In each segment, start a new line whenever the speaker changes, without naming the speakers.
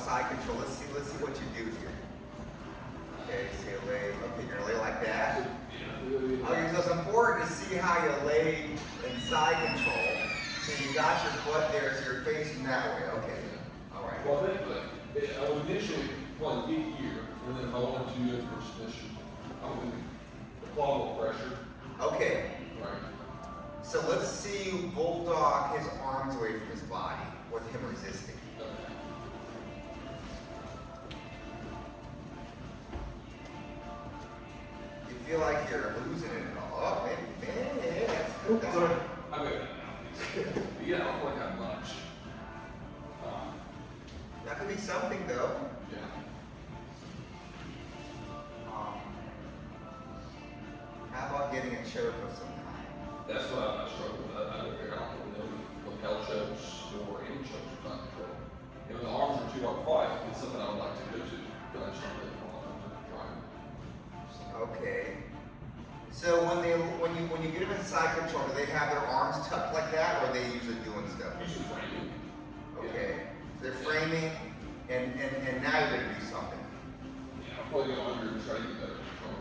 side control. Let's see what you do here. Okay, so you lay, okay, you're gonna lay like that. Okay, so it's important to see how you lay in side control. So you got your butt there, so you're facing that way. Okay, all right.
Well, I would initially probably get here, and then if I wanted to do it for submission, I would apply a little pressure.
Okay,
Right.
so let's see Bulldog his arms away from his body with him resisting. You feel like you're losing it all. Oh, man, that's good. That's
Sorry. I got it now. Yeah, I don't feel like I'm much.
That could be something though.
Yeah.
How about getting a choke of some kind?
That's what I struggle with. I don't figure out with hell chokes or any chokes are not control. You know, the arms are too hard to fight. It's something I would like to go to, but I just don't really want to try.
Okay. So when you get them in side control, do they have their arms tucked like that, or are they usually doing stuff?
Usually framing.
Okay. So they're framing, and now you're gonna do something.
Yeah, I'm probably going under and try to get better control.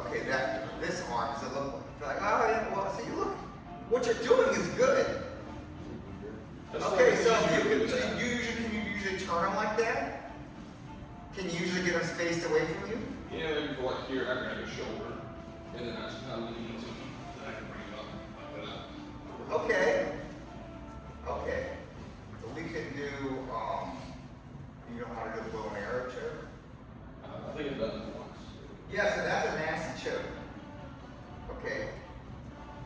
Okay, this arm does it look like, oh yeah, well, see, look, what you're doing is good. Okay, so can you usually turn them like that? Can you usually get them spaced away from you?
Yeah, maybe for like here, I grab your shoulder, and then I just kind of lean into it, then I can bring it up like that.
Okay. Okay. So we can do, you know how to do the bow and arrow choke?
I think I've done it once.
Yeah, so that's a nasty choke. Okay.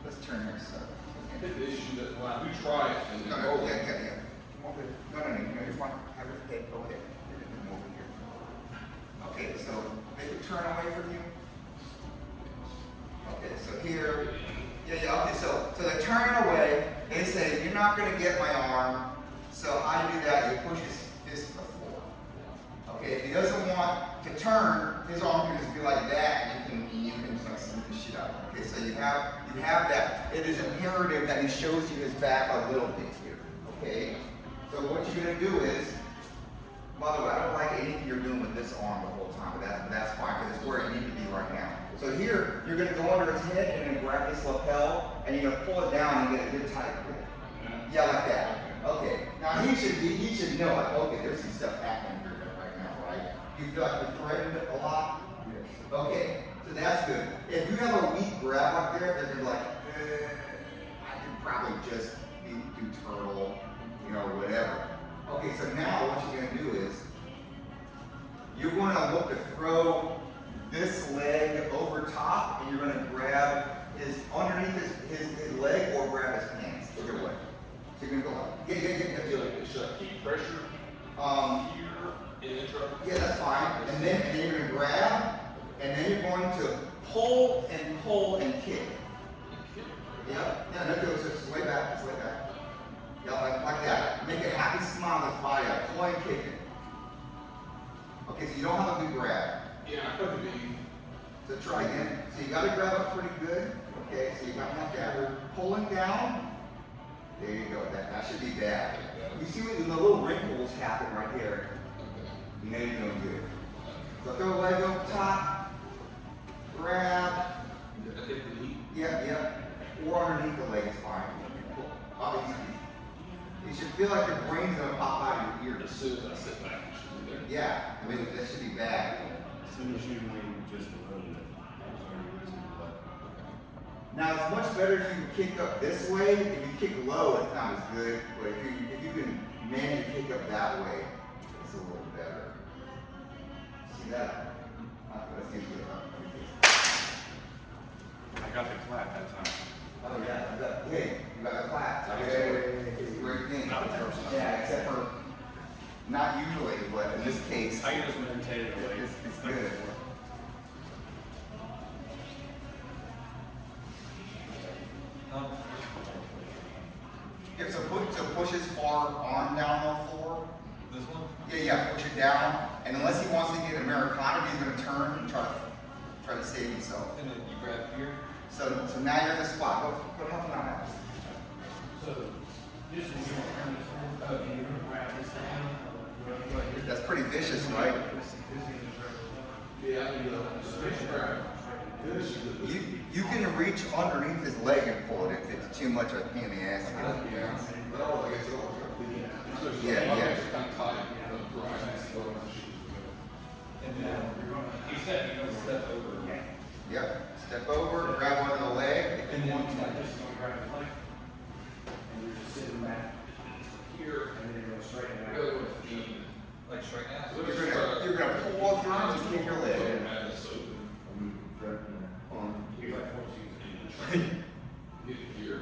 Let's turn this up.
I think the issue that when I do try it, and
No,
then
no,
roll it,
yeah. No, you're fine. Have your head over there. Move over here. Okay, so they can turn away from you. Okay, so here, yeah, okay, so they turn away, they say, you're not gonna get my arm, so I do that, you push his fist to the floor. Okay, if he doesn't want to turn, his arm can just be like that, and you can just like sneak the shit out. Okay, so you have that. It is imperative that he shows you his back a little bit here. Okay? So what you're gonna do is, by the way, I don't like anything you're doing with this arm the whole time, but that's fine, because it's where it needs to be right now. So here, you're gonna go under his head and then grab this lapel, and you're gonna pull it down and get a good tight grip. Yeah, like that. Okay. Now he should know, like, okay, there's some stuff happening here right now, right? You feel like you're threatened a lot? Yes. Okay, so that's good. If you have a weak grab up there, then you're like, I could probably just do turtle, you know, whatever. Okay, so now what you're gonna do is, you're gonna look to throw this leg over top, and you're gonna grab his, underneath his leg, or grab his pants, either way. So you're gonna go like,
should I keep pressure here in the truck?
yeah, that's fine. And then you're gonna grab, and then you're going to pull and kick. Yep. Yeah, no, it's just way back, it's way back. Yeah, like that. Make a happy smile on his body, like pull and kick it. Okay, so you don't have a good grab.
Yeah, I could be.
So try again. So you gotta grab up pretty good. Okay, so you got like that. Pulling down. There you go. That should be bad. You see when the little wrinkles happen right here. You know you're doing good. So throw a leg up top. Grab.
I think the knee.
Yep. Or underneath the leg is fine. Up easy. You should feel like your brain's gonna pop out of your ear.
As soon as I sit back, it should be there.
Yeah, I mean that should be bad.
As soon as you lean just a little bit.
Now it's much better if you kick up this way. If you kick low, it's not as good. But if you can manage to kick up that way, it's a little better. See that? Let's get it up.
I got the clap that time.
Oh yeah, hey, you got a clap. It's a great thing.
Not the first time.
Yeah, except for not usually, but in this case,
I can just meditate it away.
it's good. Yeah, so push his far arm down on the floor.
This one?
Yeah, push it down. And unless he wants to get Americana, he's going to turn and try to save himself.
And then you grab here.
So now you're in the spot. Go help him out.
So this is your turn. You grab
repetitious, right?
Yeah, I mean,
You can reach underneath his leg and pull it if it's too much of a pain in the ass. Yeah, yeah.
And then he said, you know, step over.
Yep. Step over, grab one of the leg.
And then just
grab his leg, and you're just sitting back
here,
and then you're going straight
go
back.
with the, like straight now.
You're gonna pull off your arms and kick your leg.
He's like 14.
Get here.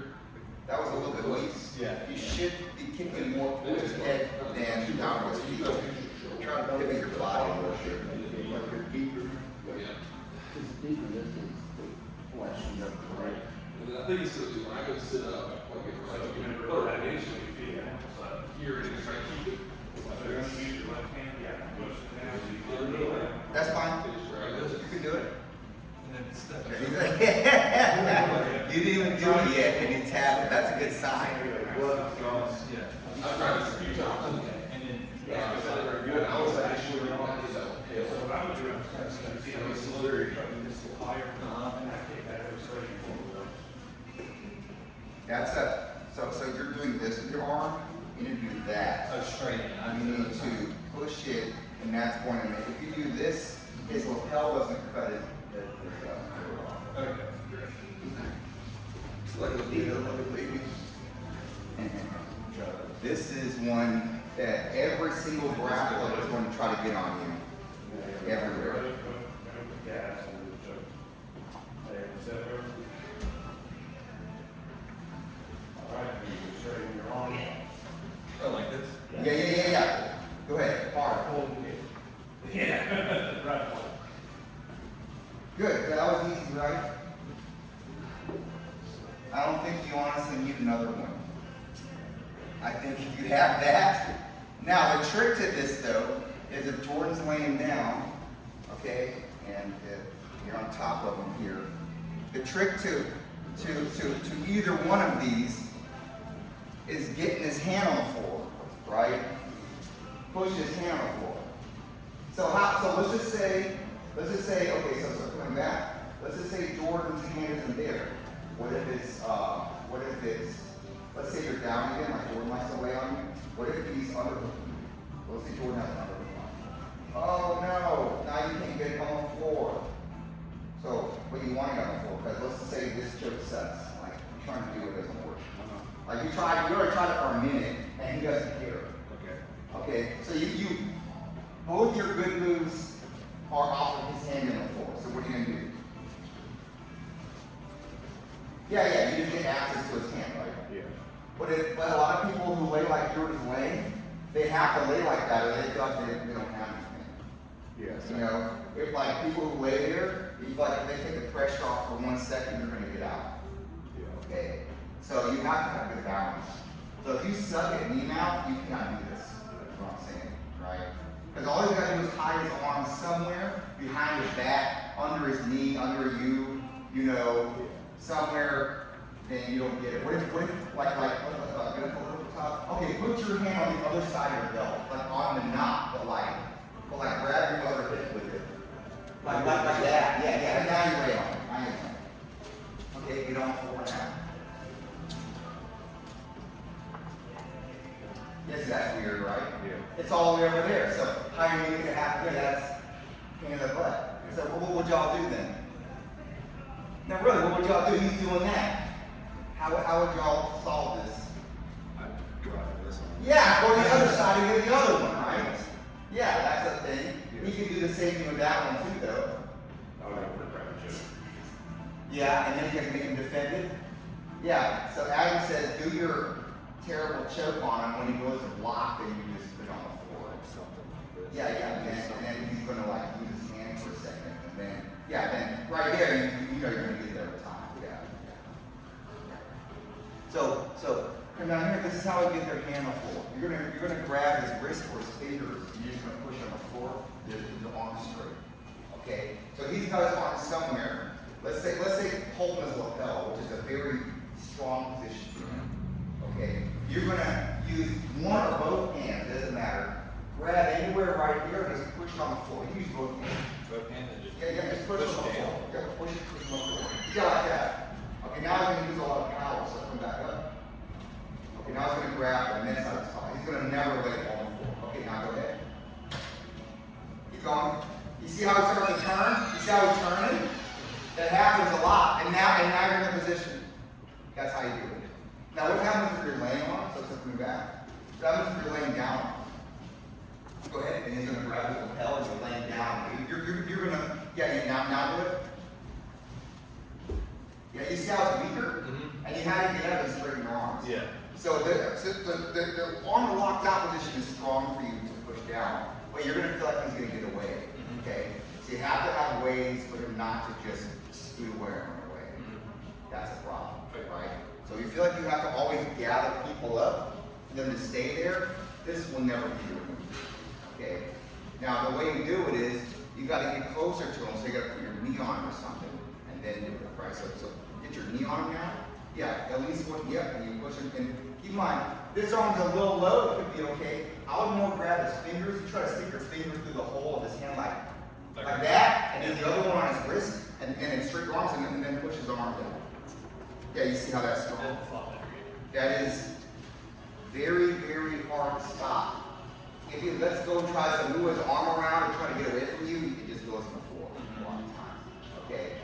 That was a little bit weak.
Yeah.
You should be kicking more towards his head than downwards feet. Try to pivot your body a little bit.
Yeah.
Flashing up, right?
And then I think it's still, when I go sit up, like, it's like, you can put it here and just try to keep it.
That's fine.
Right, this
You
is-
can do it.
And then step.
You didn't even do it yet, and you tapped it. That's a good sign.
I've tried this a few times. And then. I was actually on this.
So what I would do is see how it's slowly trucking this little higher, and I take that over straight forward.
That's so you're doing this with your arm, you need to do that.
Straight.
You need to push it, and that's going to make, if you do this, his lapel doesn't cut it.
Okay.
It's like a baby. This is one that every single grappler is going to try to get on you. Everywhere.
Gas and the choke. There, step over. All right, you can straighten your arm.
Oh, like this?
Yeah. Go ahead, hard.
Yeah. Right.
Good, that was easy, right? I don't think you honestly need another one. I think if you have that, now the trick to this though, is if Jordan's laying down, okay, and if you're on top of him here, the trick to either one of these is getting his hand on the floor, right? Push his hand on the floor. So let's just say, okay, so coming back, let's just say Jordan's hand isn't there. What if it's, let's say you're down again, like Jordan likes to lay on you. What if he's underhooking? Let's say Jordan has an underhook on. Oh no, now you can't get it on the floor. So, what you want to get on the floor, because let's just say this choke sets, like you're trying to do it doesn't work. Like you already tried it for a minute, and he doesn't care. Okay, so both your good moves are off of his hand on the floor. So what are you gonna do? Yeah, you just get access to his hand, right?
Yeah.
But a lot of people who lay like Jordan's laying, they have to lay like that or they feel like they don't have anything.
Yes.
You know, if like people who lay there, if they take the pressure off for 1 second, you're gonna get out.
Yeah.
Okay? So you have to have good balance. So if you suck at knee mount, you cannot do this. That's what I'm saying, right? Because all you gotta do is hide his arm somewhere behind his back, under his knee, under you, somewhere, then you don't get it. What if like gonna put it over the top? Okay, put your hand on the other side of your belt, like on the knot, but like grab your other hip with it. Like that. Yeah. And now you lay on it. Okay, get on the floor now. Yes, that's weird, right?
Yeah.
It's all the way over there. So how are you gonna have to that's pain in the butt. So what would y'all do then? Now really, what would y'all do? He's doing that. How would y'all solve this?
I'd drive this one.
Yeah, or the other side and get the other one, right? Yeah, that's a thing. He can do the same thing with that one too, though.
I would go for a crowd choke.
Yeah, and then you can make him defend it. Yeah, so Adam says, do your terrible choke on him. When he goes to block, then you just put it on the floor. Yeah, and then he's gonna like use his hand for a second, and then then right there you know you're gonna get there every time. Yeah. So come down here. This is how we get their hand on the floor. You're gonna grab his wrist or his fingers. And you're just gonna push on the floor. The arm straight. Okay. So he's got his arm somewhere. Let's say holding his lapel, which is a very strong position for him. Okay. You're gonna use one or both hands. Doesn't matter. Grab anywhere right right here and just push it on the floor. You use both hands.
Both hands and just.
Yeah, just push it on the
down.
floor. Yeah, push it on the floor. Yeah, like that. Okay, now he's gonna use a lot of power, so come back up. Okay, now he's gonna grab and then it's fine. He's gonna never let it fall on the floor. Okay, now go ahead. Keep going. You see how he starts to turn? You see how he's turning? That happens a lot. And now you're in a position. That's how you do it. Now what happens if you're laying on it? So it's coming back. What happens if you're laying down? Go ahead, and he's gonna grab the lapel and you're laying down. You're gonna, yeah, now do it. Yeah, you see how it's weaker?
Mm-hmm.
And you have to get up and straighten your arms.
Yeah.
So the arm locked out position is strong for you to push down, but you're gonna feel like he's gonna get away. Okay? So you have to have ways for him not to just scoot away and run away. That's a problem, right? So you feel like you have to always gather people up, for them to stay there. This will never be your move. Okay? Now the way you do it is you gotta get closer to him, so you gotta put your knee on him or something, and then do it, right? So get your knee on him now. Yeah, at least one, yeah, and you push him. And keep in mind, this arm's a little low, it could be okay. I would more grab his fingers. You try to stick your finger through the hole of his hand like that, and then the other one on his wrist, and then straight your arms, and then push his arm down. Yeah, you see how that's strong? That is very, very hard to stop. If he lets go and tries to move his arm around and try to get away from you, he just goes on the floor a lot of times. Okay?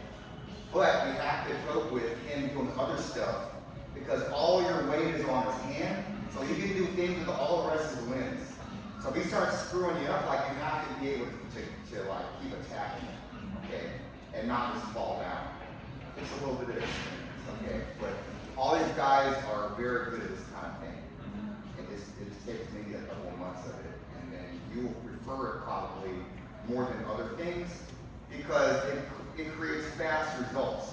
But you have to cope with him doing other stuff because all your weight is on his hand, so he can do things with all the rest of his limbs. So if he starts screwing you up, like you have to be able to like keep attacking him, okay, and not just fall down. It's a little bit of experience, okay, but all these guys are very good at this kind of thing. It takes maybe a couple of months of it, and then you will prefer it probably more than other things because it creates fast results.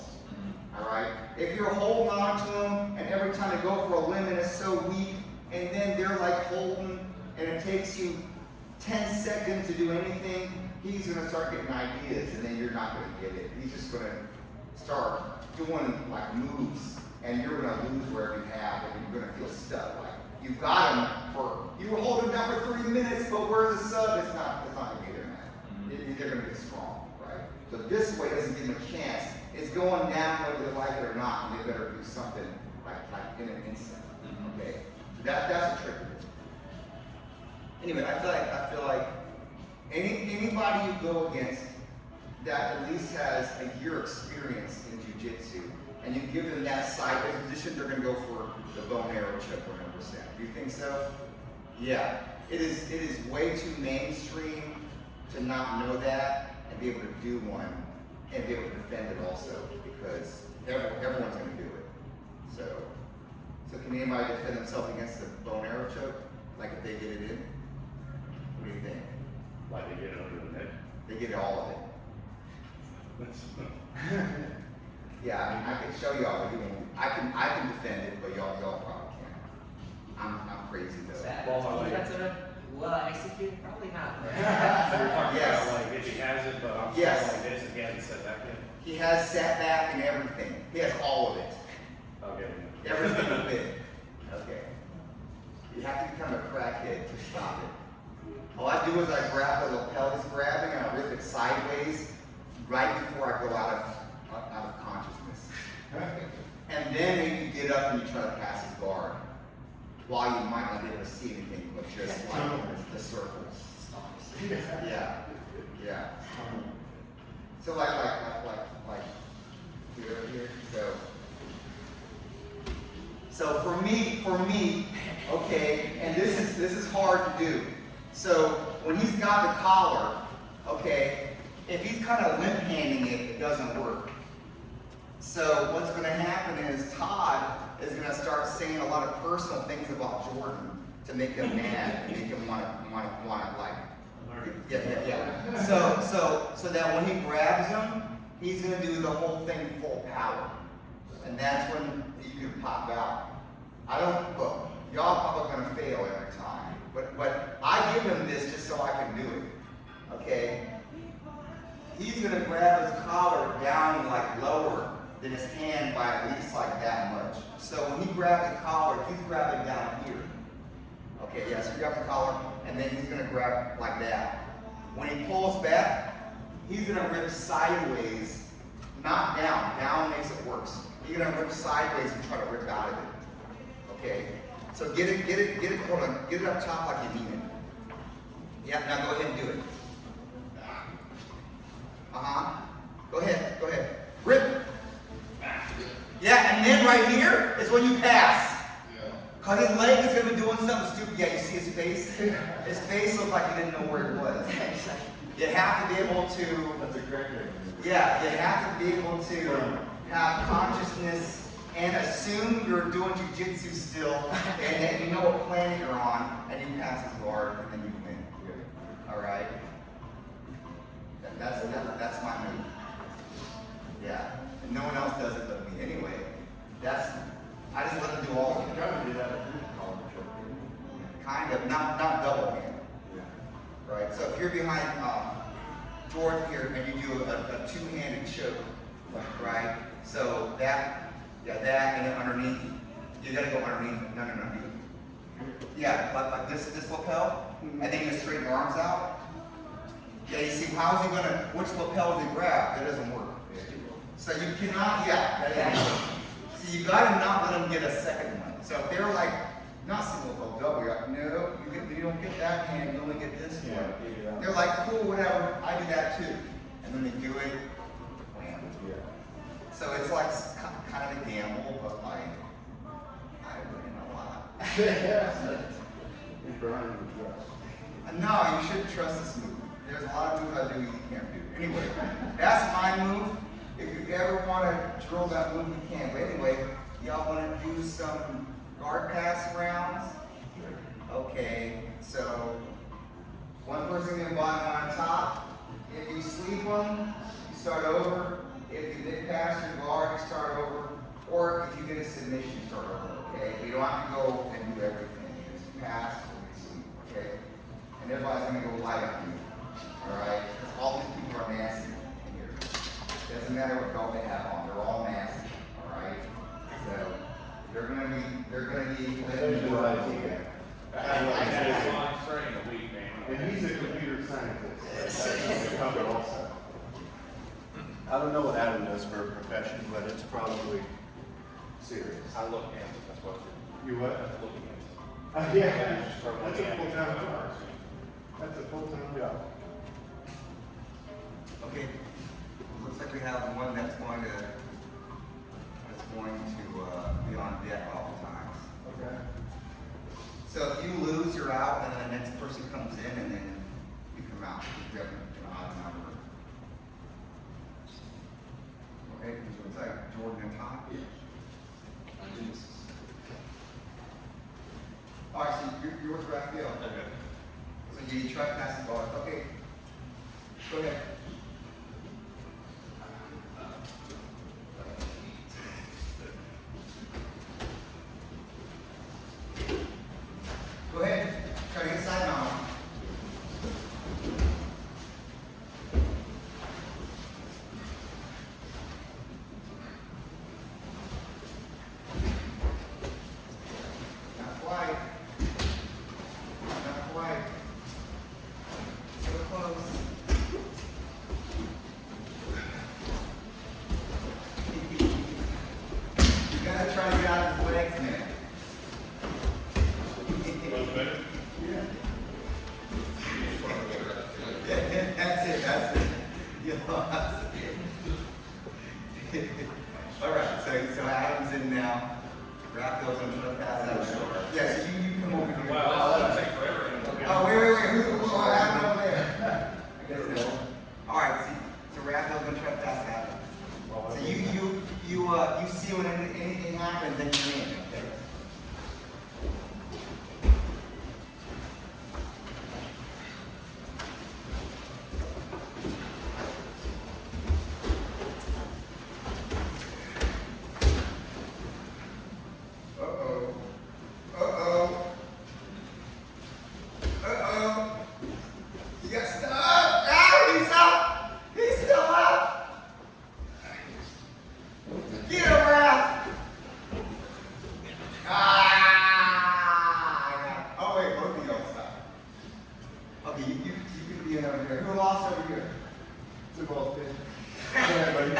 All right. If you're holding on to them, and every time they go for a limb and it's so weak, and then they're like holding, and it takes you 10 seconds to do anything, he's gonna start getting ideas, and then you're not gonna get it. He's just gonna start doing like moves, and you're gonna lose wherever you have, and you're gonna feel stuck. Like you got him you were holding him down for 3 minutes, but where's the sub? It's not gonna be there, man. They're gonna get strong, right? So this way doesn't give them a chance. It's going down whether they like it or not, and they better do something like in an instant. Okay, so that's a trick. Anyway, I feel like anybody you go against that at least has a year experience in jiu-jitsu, and you give them that sideways position, they're gonna go for the bow and arrow choke 100%. Do you think so? Yeah. It is way too mainstream to not know that and be able to do one and be able to defend it also, because everyone's going to do it. So can anybody defend themselves against the bow and arrow choke? Like if they get it in? What do you think?
Like they get it under the neck.
They get all of it. Yeah, I can show y'all, but you won't. I can defend it, but y'all probably can't. I'm crazy though.
That's a well executed? Probably not.
So you're talking
Yes.
about like if he has it, but I'm
Yes.
still like this and he hasn't set back yet.
He has sat back and everything. He has all of it.
Okay.
Every single bit. Okay. You have to become a crackhead to stop it. All I do is I grab the lapel he's grabbing and I rip it sideways right before I go out of consciousness. And then maybe you get up and you try to pass his guard. While you might not be able to see anything, but just like the circles. Yeah. Yeah. So like here. So for me, okay, and this is hard to do. So when he's got the collar, okay, if he's kind of limp handing it, it doesn't work. So what's going to happen is Todd is going to start saying a lot of personal things about Jordan to make him mad and make him want to like. Yeah. So that when he grabs him, he's going to do the whole thing full power, and that's when you can pop out. Look, y'all probably going to fail every time, but I give him this just so I can do it. Okay. He's going to grab his collar down like lower than his hand by at least like that much. So when he grabs the collar, he's grabbing down here. Okay, yeah, so you grab the collar, and then he's going to grab like that. When he pulls back, he's gonna rip sideways, not down. Down makes it worse. He's gonna rip sideways and try to rip out of it. Okay? So get it, hold on, get it up top like you mean it. Yeah, now go ahead and do it. Go ahead. Rip. Yeah, and then right here is when you pass. Cause his leg is gonna be doing something stupid. Yeah, you see his face? His face looked like he didn't know where it was. You have to be able to,
That's a great name.
yeah, you have to be able to have consciousness and assume you're doing jujitsu still, and that you know what planet you're on, and you pass his guard, and then you win. All right. That's my move. Yeah, and no one else does it but me. Anyway, I just let him do all of
You
it.
kind of did that at college, right?
Kind of, not double hand.
Yeah.
Right. So if you're behind Jordan here and you do a two-handed choke, right? So that, and then underneath, you gotta go underneath. No. Yeah, like this lapel, and then you straighten your arms out. Yeah, you see, how's he gonna, which lapel does he grab? That doesn't work. So you cannot, so you gotta not let him get a second one. So if they're like, not single lapel, double, you're like, no, you don't get that hand, you only get this one.
Yeah.
They're like, cool, whatever, I do that too. And then they do it, wham.
Yeah.
So it's like kind of a gamble, but like, I win a lot.
He's burning the dress.
No, you shouldn't trust this move. There's a lot of moves I do you can't do. Anyway, that's my move. If you ever want to drill that move, you can. But anyway, y'all want to do some guard pass rounds? Okay, so one person gonna bottom on top. If you sleep them, you start over. If you did pass your guard, you start over. Or if you get a submission, you start over. Okay, you don't have to go and do everything. You just pass or you sleep. Okay, and everybody's gonna go light on you. All right, because all these people are nasty in here. Doesn't matter what belt they have on, they're all nasty. All right, so they're gonna be.
Especially what I do.
I had a line training a week, man.
And he's a computer scientist. That's covered also. I don't know what Adam does for a profession, but it's probably serious.
I look handsome, that's what I do.
You what?
I look handsome.
Yeah, that's a full-time job. That's a full-time job.
Okay, looks like we have one that's going to be on deck all the times.
Okay.
So if you lose, you're out, and then the next person comes in, and then you come out. You have an odd number. Okay, so it's like Jordan and Todd. All right, so you're with Raphael.
Okay.
So you try to pass the ball. Okay. Go ahead. Go ahead. Try to get side mount. Not quite. Not quite. So close. You gotta try to get out of his legs, man. That's it. You lost. All right, so Adam's in now. Raphael's gonna try to pass out. Yeah, so you come over here.
Well, that'll take forever.
Oh, wait. Who's Adam over there? I guess no. All right, so Raphael's gonna try to pass Adam. So you see when anything happens, then you win. Okay. You got stuck. Ah, he's up. He's still up. Get him, Raph. lost over here?
We both did. Go ahead, buddy.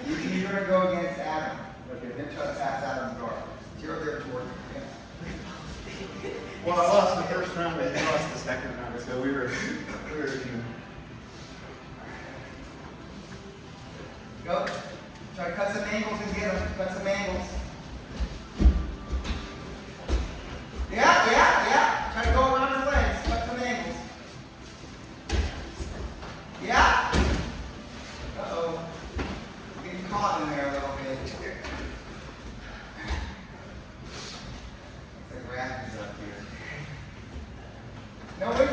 You're gonna go against Adam. Okay, then try to pass Adam's guard. You're there toward yeah.
Well, I lost the first round, but you lost the second round, so we were even.
Go. Try to cut some angles and get him. Cut some angles. Yeah. Try to go around his legs. Cut some angles. Yeah. Uh-oh. Getting caught in there a little bit. Looks like Rapids up here. No, wait.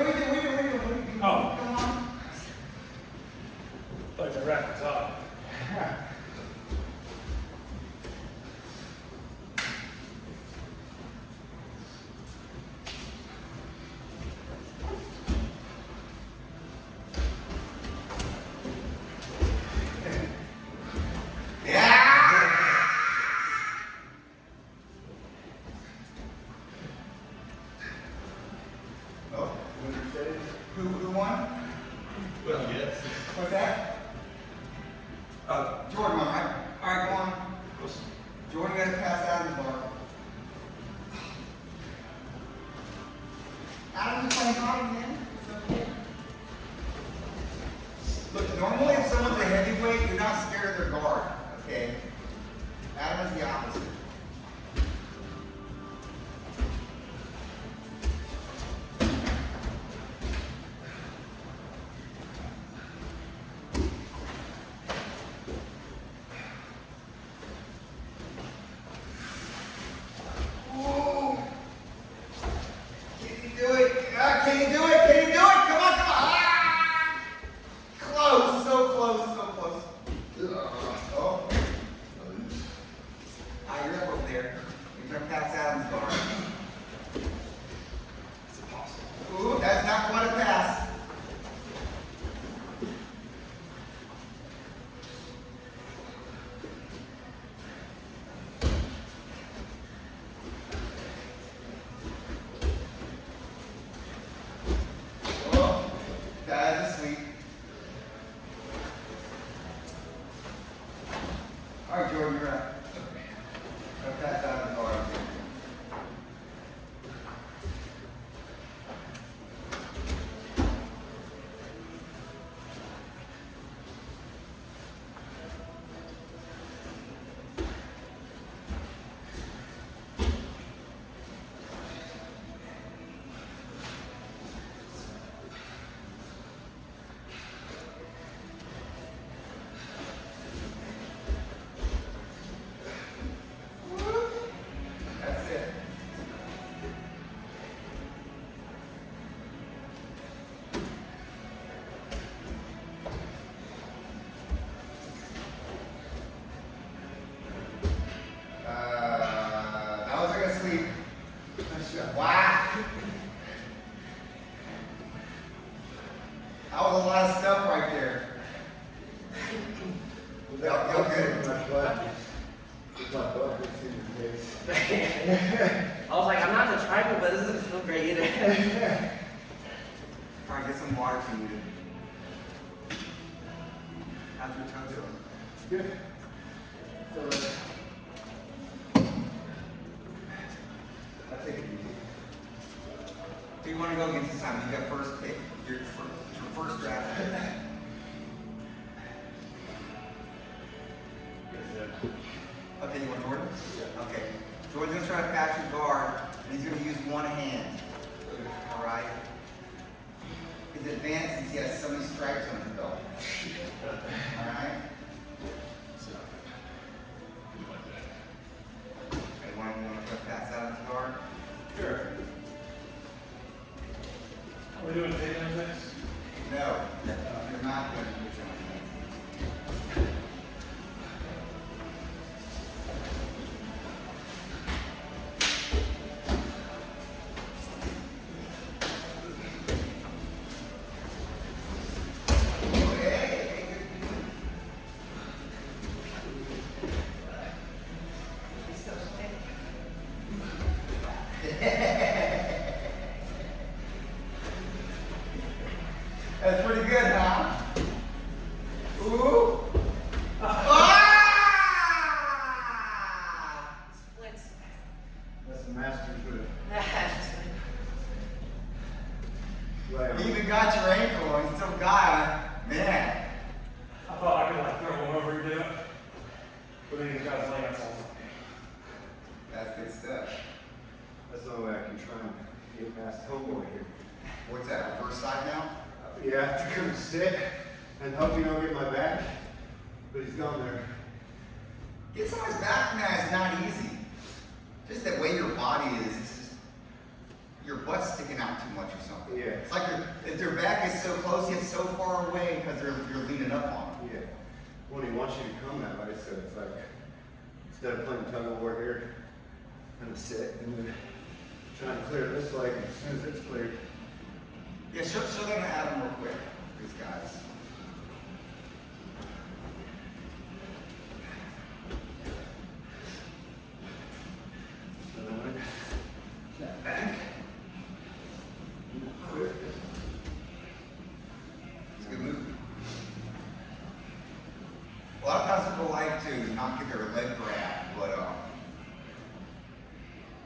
Oh.
Come on.
Like the rapids up.
Oh, who won?
Well, yes.
What's that? Jordan won, right? All right, go on. Jordan got to pass Adam's bar. Adam's playing hard, man. It's okay. Look, normally if someone's a heavyweight, you're not scared of their guard, okay? Adam is the opposite. Ooh. Can you do it? Can you do it? Come on. Ah! Close, so close. Oh. You're up over there. You're gonna pass Adam's guard.
It's impossible.
Ooh, that's not quite a pass. Oh, that is asleep. All right, Jordan, you're up. I'll pass Adam's guard. That's it. I was gonna sleep. Wow. That was a lot of stuff right there. Y'all good?
I was like, I'm not in the tribal, but this doesn't feel great either.
Try to get some water from you. How's your toe doing?
Good.
I'll take it easy. Who you want to go against this time? You got first pick. Your first draft. Okay, you want Jordan? Yeah. Okay. Jordan's gonna try to patch your guard, and he's gonna use one hand. All right. He's advanced since he has so many stripes on his belt. All right. Okay, want to try to pass out his guard?
Sure.
Are we doing takedowns next?
No. You're not going to do something.
a master's move. Lay 'em.
You even got your ankle and still got it. Man.
I thought I could like throw one over and do it. But then he's got his lance also.
That's good stuff.
That's the only way I can try and get past homeboy here.
What's that, reverse side now?
Yeah, I have to come sit and hope you don't get my back. But he's gone there.
Get someone's back now is not easy. Just the way your body is, it's just, your butt's sticking out too much or something.
Yeah.
It's like if their back is so close, yet so far away because you're leaning up on them.
Yeah. When he wants you to come that way, so it's like, instead of playing tug of war here, I'm gonna sit and then trying to clear this leg, and as soon as it's cleared,
Yeah, show them Adam real quick, these guys.
and then I snap back.
It's a good move. A lot of times people like to not get their leg grabbed, but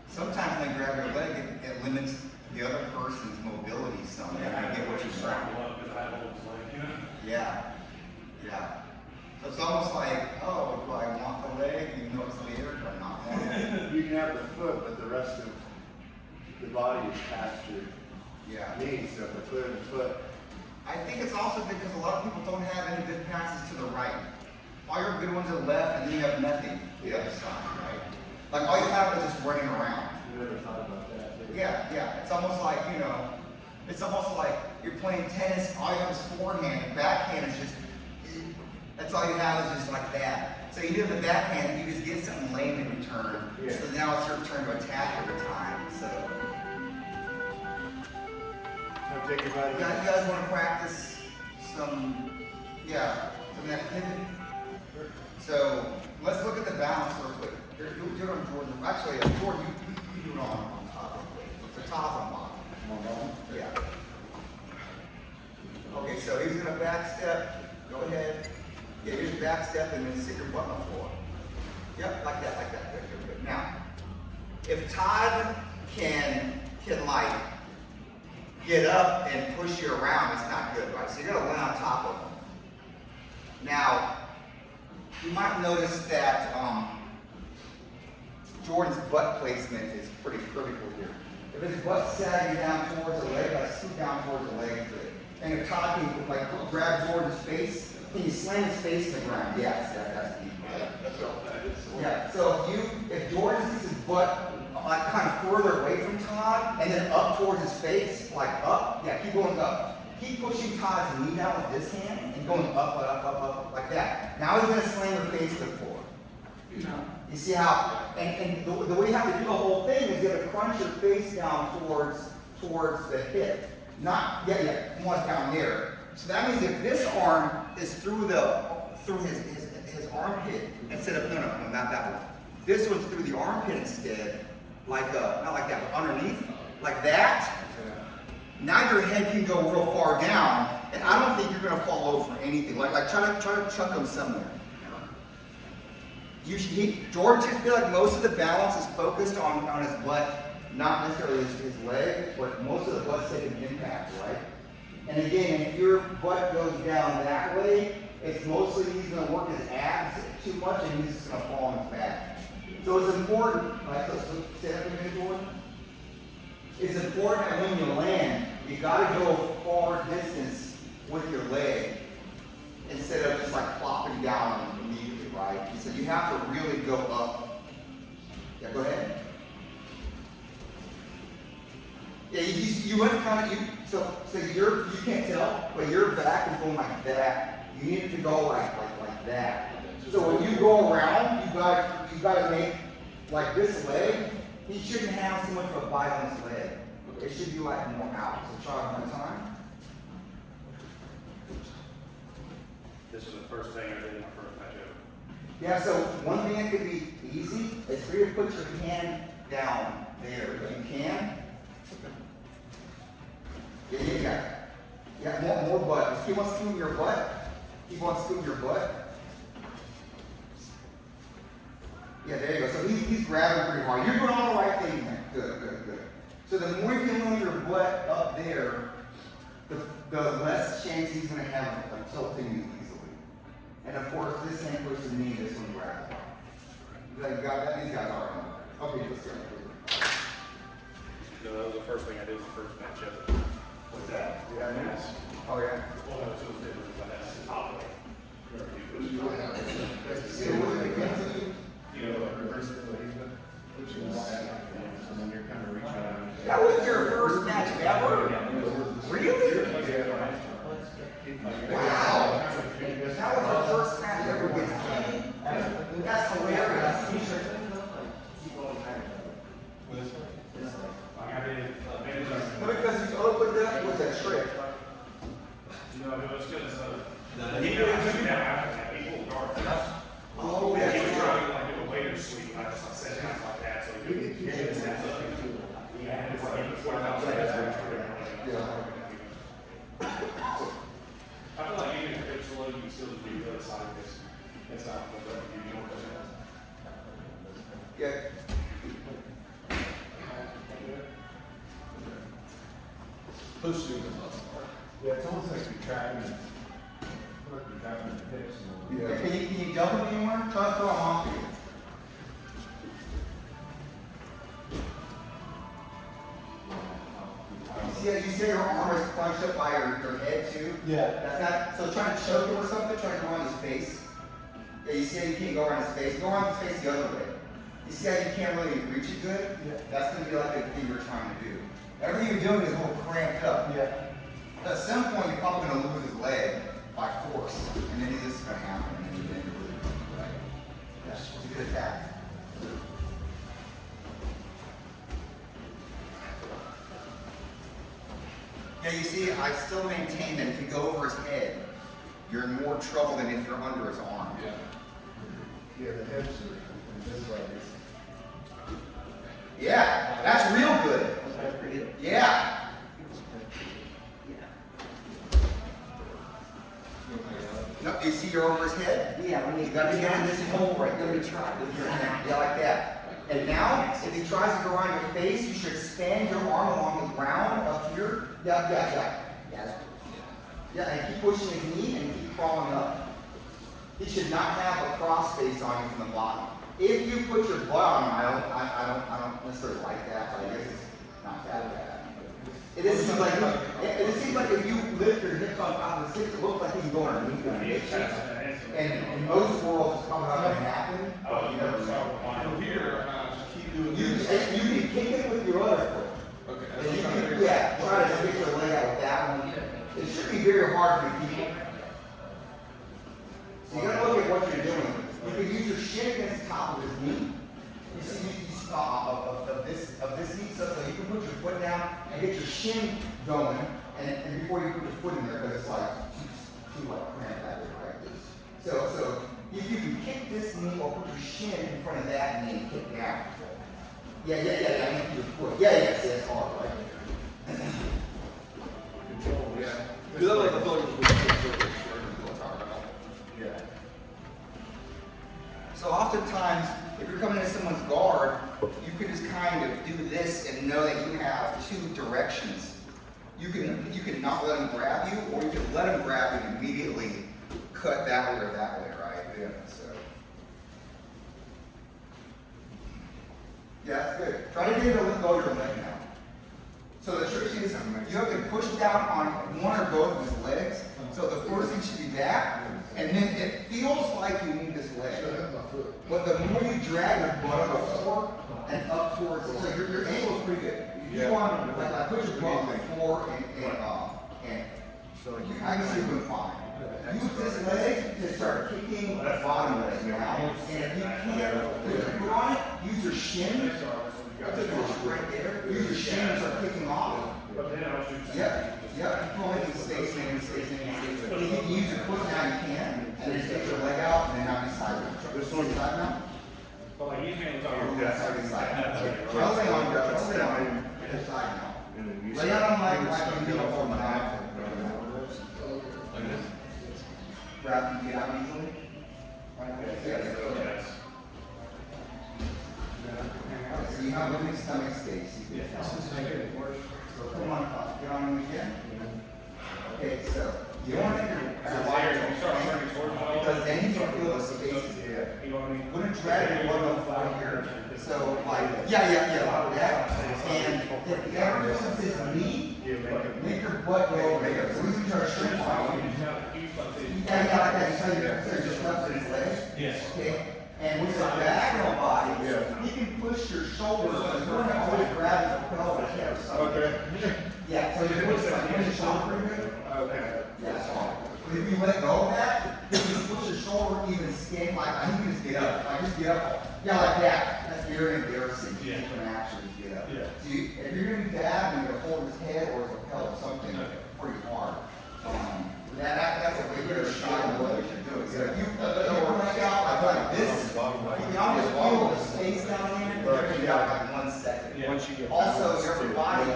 sometimes when they grab their leg, it limits the other person's mobility some. They don't get what you're trying.
Because I have all his leg, you know?
Yeah, yeah. So it's almost like, oh, do I want the leg even though it's there, or do I not want it?
You can have the foot, but the rest of the body is past your
Yeah.
knee, so if I clear the foot,
I think it's also because a lot of people don't have any good passes to the right. All your good ones are left, and then you have nothing the other side, right? Like all you have is just running around.
I never thought about that.
Yeah, yeah. It's almost like, it's almost like you're playing tennis, all you have is forehand, and backhand is just, that's all you have is just like that. So you do the backhand, you just get something lame in return.
Yeah.
So now it's your turn to attack every time. So
Now take your body.
you guys want to practice some of that pivot? So let's look at the balance real quick. Do it on Jordan. Actually, Jordan, you do it on top real quick. The top on bottom. Yeah. Okay, so he's gonna back step. Go ahead. Yeah, here's your back step and then sit your butt on the floor. Yep, like that. Good. Now, if Todd can like get up and push you around, it's not good, right? So you gotta land on top of him. Now, you might notice that Jordan's butt placement is pretty critical here. If his butt's sagging down towards the leg, I scoot down towards the leg. And if Todd can like grab Jordan's face, can you slam his face to the ground? Yes, that's the key. Yeah. So if Jordan sees his butt like kind of further away from Todd and then up towards his face, like up, yeah, keep going up. Keep pushing Todd's knee down with this hand and going up, like that. Now he's gonna slam your face to the floor. You see how, and the way you have to do the whole thing is you have to crunch your face down towards the hip. Not, more down there. So that means if this arm is through his armpit instead of, no, not that one. This one's through the armpit instead, like, not like that, but underneath, like that. Now your head can go real far down, and I don't think you're gonna fall over for anything. Like try to chuck him somewhere. George should feel like most of the balance is focused on his butt, not necessarily his leg, but most of the butt's taking impact, right? And again, if your butt goes down that way, it's mostly he's gonna work his abs too much and he's just gonna fall on his back. So it's important, like, let's stand up a minute, Jordan. It's important that when you land, you gotta go far distance with your leg instead of just like plopping down immediately, right? So you have to really go up. Yeah, go ahead. Yeah, you went kind of, so you can't tell, but your back is going like that. You need it to go like that. So when you go around, you gotta make like this leg. He shouldn't have so much of a bite on his leg. It should be like more out. So try it one time.
This was the first thing I did in my first match ever.
Yeah, so one thing that could be easy is for you to put your hand down there if you can. Yeah, more butt. Just keep on scooting your butt. Keep on scooting your butt. Yeah, there you go. So he's grabbing pretty hard. You're doing all the right things, man. there, the less chance he's gonna have of tilting you easily. And of course, this hand pushes the knee, this one grabs it. You got that? These guys are. Okay, let's go.
No, that was the first thing I did in the first match ever.
What's that? You got a minute? Oh, yeah.
Well, no, so it was different, but that's the top way.
See, what was it against you?
You know, like reverse it, like,
And then you're kind of reaching out.
That was your first match ever? Really? Wow. That was our first match ever against Kenny. That's hilarious.
like I did, maybe
Because you opened up with a trick.
you know, it was good as he took me down after that, he pulled guard.
Oh,
He
that's
was
right.
trying to like do a waiter sweep, I just like set down like that, so he could get his hands up. Yeah, it's like, it's what I'm saying, that's I feel like even if it's slow, you can still just be really solid, because it's not what you know.
Yeah.
Who's doing this?
Yeah, it's almost like you're trapping it. Like you're trapping the hips.
Yeah. Can you dump him anywhere? Try to throw him off you. You see your arm is crunched up by your head too?
Yeah.
That's not, so trying to choke him or something, trying to go on his face. Yeah, you see how you can't go around his face? Go around his face the other way. You see how you can't really reach it good?
Yeah.
That's gonna be like the thing you're trying to do. Everything you're doing is a little cramped up.
Yeah.
At some point, you're probably gonna lose his leg by force, and then this is gonna happen, and then you're really, right? That's a good attack. Yeah, you see, I still maintain that if you go over his head, you're in more trouble than if you're under his arm.
Yeah.
Yeah, the hips are just like this.
Yeah, that's real good.
That's pretty good.
Yeah. No, you see you're over his head?
Yeah, when
You gotta get in this hole right there.
Let me try.
Yeah, like that. And now, if he tries to go around your face, you should expand your arm along the ground up here. Yeah.
Yeah.
Yeah, and keep pushing his knee and keep crawling up. He should not have a cross face on you from the bottom. If you put your butt on him, I don't necessarily like that, but I guess it's not that bad. It just seems like if you lift your hips on top of the sticks, it looks like you can go underneath them. And in most worlds, it's probably not gonna happen.
Oh, you never saw
From here, just keep doing
You
this.
can kick it with your other foot.
Okay,
And
that's
you
what I'm trying to
can,
figure out.
yeah, try to stick your leg out with that one. It should be very hard for people. So you gotta look at what you're doing. You can use your shin against the top of his knee. You see, of this knee, so you can put your foot down and get your shin going, and before you put your foot in there, because it's like too cramped that way, right? So if you can kick this knee or put your shin in front of that knee and kick down. Yeah, your foot. Yeah, it's hard, right?
Control.
Yeah. Because otherwise I feel like we're going to circles the entire round.
Yeah.
So oftentimes, if you're coming into someone's guard, you can just kind of do this and know that you have two directions. You can not let him grab you, or you can let him grab you and immediately cut that way or that way, right? Yeah. So. Yeah, that's good. Try to get him to let go of your leg now. So the trick is you have to push down on one or both of his legs. So the first thing should be that, and then it feels like you need this leg. But the more you drag your butt on the floor and up towards, so your ankle is pretty good. You want to like push your butt on the floor and
So
you kind of see you're doing fine. Use this leg to start kicking the bottom leg down. And if you can't put your foot on it, use your shin. Right there. Use your shin and start kicking off.
But then I was just.
Yeah, pull in space, making space. If you can use your foot now, you can. And then stick your leg out, and then now you side now. This one side now?
But like these hands are.
Side to side. Try to lay on your side now.
And then you
Lay out on like you do
from
before
my
now.
back.
Like this.
Grab and get out easily. Right there.
Yes.
So you have a big stomach, space. You can tell. So come on up, get on me again. Okay, so you want to
So why are you start turning towards my
because then you can feel the space there.
You know what I mean?
Wouldn't drag it one up out here. So like, yeah, like that. And if the air resistance is knee, make your butt go over there. So we can try to shrink out. Yeah, like that. So you're just left his leg.
Yes.
Okay. And with the diagonal body, you can push your shoulders. So you don't have to always grab the pelvis.
Okay.
Yeah. So you push your shoulder pretty good.
Okay.
That's all. But if you let go of that, you can push your shoulder even skin like I think you just get up. Like just get up. Yeah, like that. That's very embarrassing.
Yeah.
You can actually just get up.
Yeah.
So you, if you're gonna dab, you're gonna hold his head or his lapel or something pretty hard. That's a way better shot of what you should do. So if you work out like this, you can almost feel the space down here. You're gonna be out like 1 second.
Yeah.
Once you get
Also,
past
your
two.
body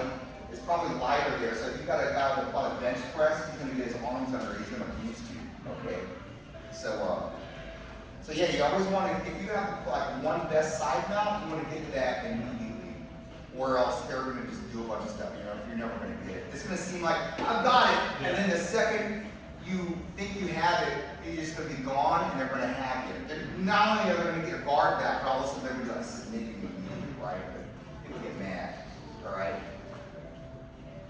is probably lighter there, so if you got a guy with a bench press, he's gonna get his arms under, he's gonna boost you, okay? So yeah, you always wanna, if you have like one best side mount, you wanna get to that immediately. Or else they're gonna just do a bunch of stuff, you're never gonna get it. It's gonna seem like, I've got it, and then the second you think you have it, it's just gonna be gone, and they're gonna have it. Not only are they gonna get a guard back, but all of a sudden they're gonna be like submitting you, right? People get mad, all right?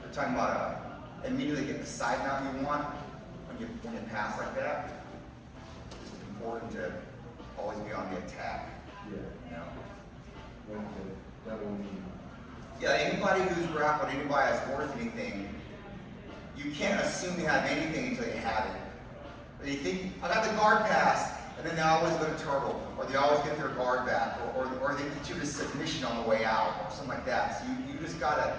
We're talking about immediately get the side mount you want when you pass like that. It's important to always be on the attack.
Yeah.
You know?
When the double knee.
Yeah, anybody who's grappled, anybody that's worth anything, you can't assume you have anything until you have it. But you think, I got the guard pass, and then they always go to turtle, or they always get their guard back, or they get you to submission on the way out, or something like that. So you just gotta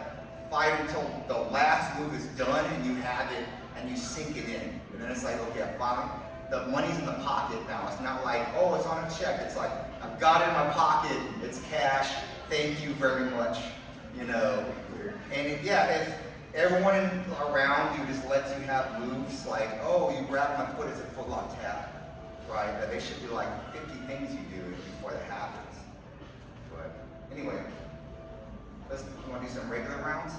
fight until the last move is done, and you have it, and you sink it in. And then it's like, okay, I finally, the money's in the pocket now. It's not like, oh, it's on a check. It's like, I've got it in my pocket, it's cash, thank you very much, you know. And if everyone around you just lets you have moves like, oh, you grab my foot, it's a footlock tap, right? They should be like 50 things you do before that happens. But anyway, you want to do some regular rounds?